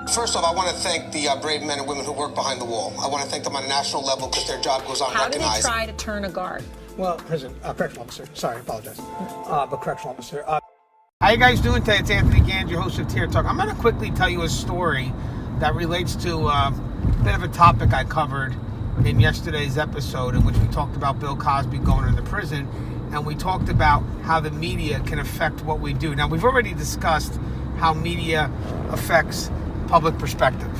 First off, I want to thank the brave men and women who work behind the wall. I want to thank them on a national level because their job goes unrecognized. How do they try to turn a guard? Well, correctional officer. Sorry, I apologize. But correctional officer. How you guys doing today? It's Anthony Gangi, your host of Tier Talk. I'm going to quickly tell you a story that relates to a bit of a topic I covered in yesterday's episode, in which we talked about Bill Cosby going into prison, and we talked about how the media can affect what we do. Now, we've already discussed how media affects public perspective,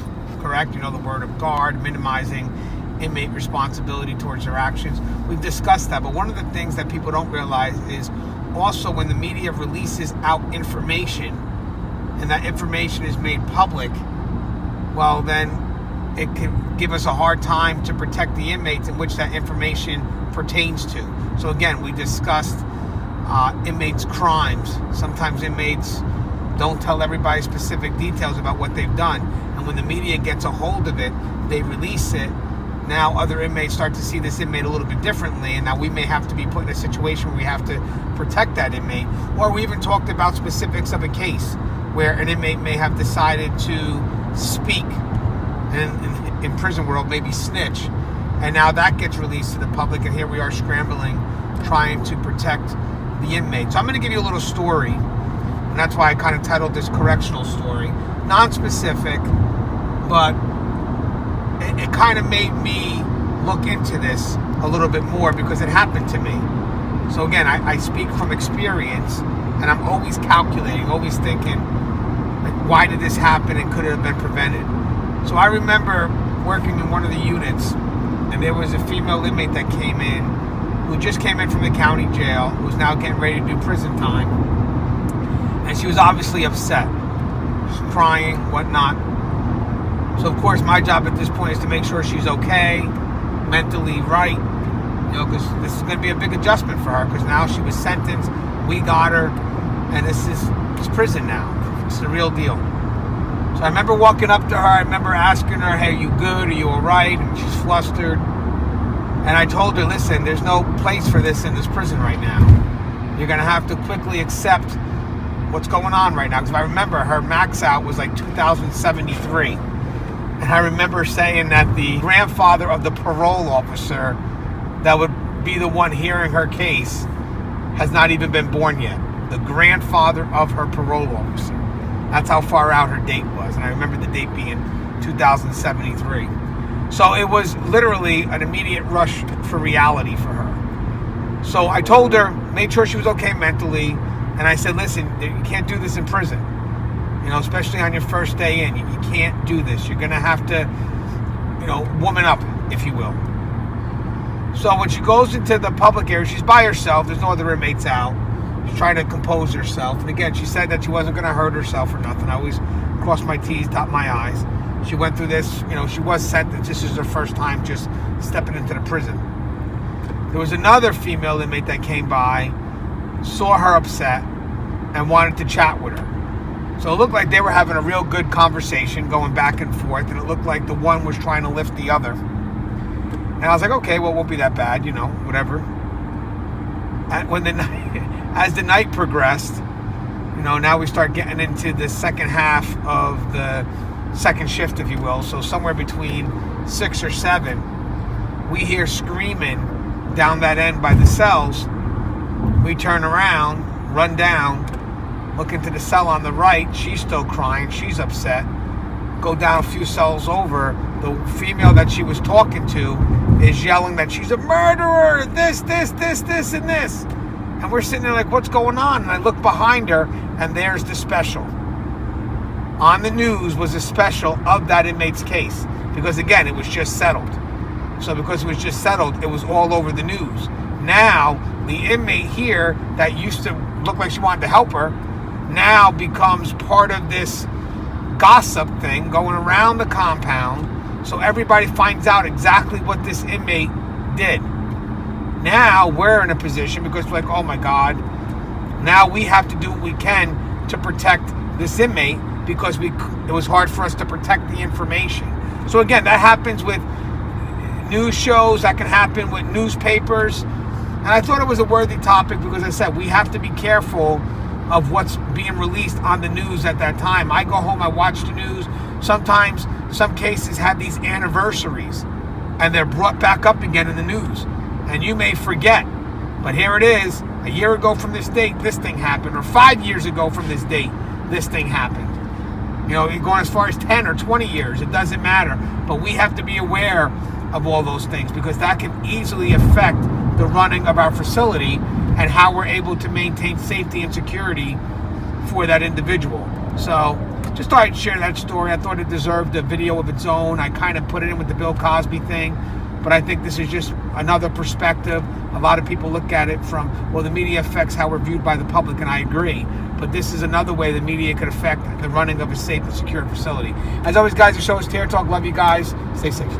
correct? You know, the word of guard, minimizing inmate responsibility towards their actions. We've discussed that, but one of the things that people don't realize is also when the media releases out information and that information is made public, well, then it can give us a hard time to protect the inmates in which that information pertains to. So again, we discussed inmates' crimes. Sometimes inmates don't tell everybody specific details about what they've done. And when the media gets a hold of it, they release it. Now other inmates start to see this inmate a little bit differently, and now we may have to be put in a situation where we have to protect that inmate. Or we even talked about specifics of a case where an inmate may have decided to speak, and in prison world maybe snitch, and now that gets released to the public, and here we are scrambling, trying to protect the inmate. So I'm going to give you a little story, and that's why I kind of titled this Correctional Story. Non-specific, but it kind of made me look into this a little bit more because it happened to me. So again, I speak from experience, and I'm always calculating, always thinking, like, why did this happen and could it have been prevented? So I remember working in one of the units, and there was a female inmate that came in, who just came in from the county jail, who was now getting ready to do prison time. And she was obviously upset. She was crying, whatnot. So of course my job at this point is to make sure she's okay, mentally right, you know, because this is going to be a big adjustment for her, because now she was sentenced, we got her, and it's prison now. It's the real deal. So I remember walking up to her, I remember asking her, hey, are you good, are you all right? And she's flustered. And I told her, listen, there's no place for this in this prison right now. You're going to have to quickly accept what's going on right now. Because if I remember, her max out was like 2,073. And I remember saying that the grandfather of the parole officer that would be the one hearing her case has not even been born yet. The grandfather of her parole officer. That's how far out her date was. And I remember the date being 2073. So it was literally an immediate rush for reality for her. So I told her, made sure she was okay mentally. And I said, listen, you can't do this in prison. You know, especially on your first day in. You can't do this. You're going to have to, you know, woman up, if you will. So when she goes into the public area, she's by herself. There's no other inmates out. She's trying to compose herself. And again, she said that she wasn't going to hurt herself or nothing. I always cross my T's, dot my I's. She went through this, you know, she was sentenced. This is her first time just stepping into the prison. There was another female inmate that came by, saw her upset, and wanted to chat with her. So it looked like they were having a real good conversation, going back and forth, and it looked like the one was trying to lift the other. And I was like, okay, well, it won't be that bad, you know, whatever. And when as the night progressed, you know, now we start getting into the second half of the second shift, if you will. So somewhere between 6 or 7, we hear screaming down that end by the cells. We turn around, run down, look into the cell on the right. She's still crying. She's upset. Go down a few cells over. The female that she was talking to is yelling that she's a murderer. This, and this. And we're sitting there like, what's going on? And I look behind her, and there's the special. On the news was a special of that inmate's case. Because, again, it was just settled. So because it was just settled, it was all over the news. Now, the inmate here that used to look like she wanted to help her now becomes part of this gossip thing going around the compound. So everybody finds out exactly what this inmate did. Now we're in a position because we're like, oh my God, now we have to do what we can to protect this inmate because it was hard for us to protect the information. So again, that happens with news shows, that can happen with newspapers. And I thought it was a worthy topic because I said we have to be careful of what's being released on the news at that time. I go home, I watch the news. Sometimes some cases have these anniversaries and they're brought back up again in the news. And you may forget, but here it is. A year ago from this date, this thing happened. Or 5 years ago from this date, this thing happened. You know, you're going as far as 10 or 20 years. It doesn't matter. But we have to be aware of all those things because that can easily affect the running of our facility and how we're able to maintain safety and security for that individual. So just thought I'd share that story. I thought it deserved a video of its own. I kind of put it in with the Bill Cosby thing, but I think this is just another perspective. A lot of people look at it from, well, the media affects how we're viewed by the public, and I agree. But this is another way the media could affect the running of a safe and secure facility. As always, guys, the show is Tear Talk. Love you guys. Stay safe.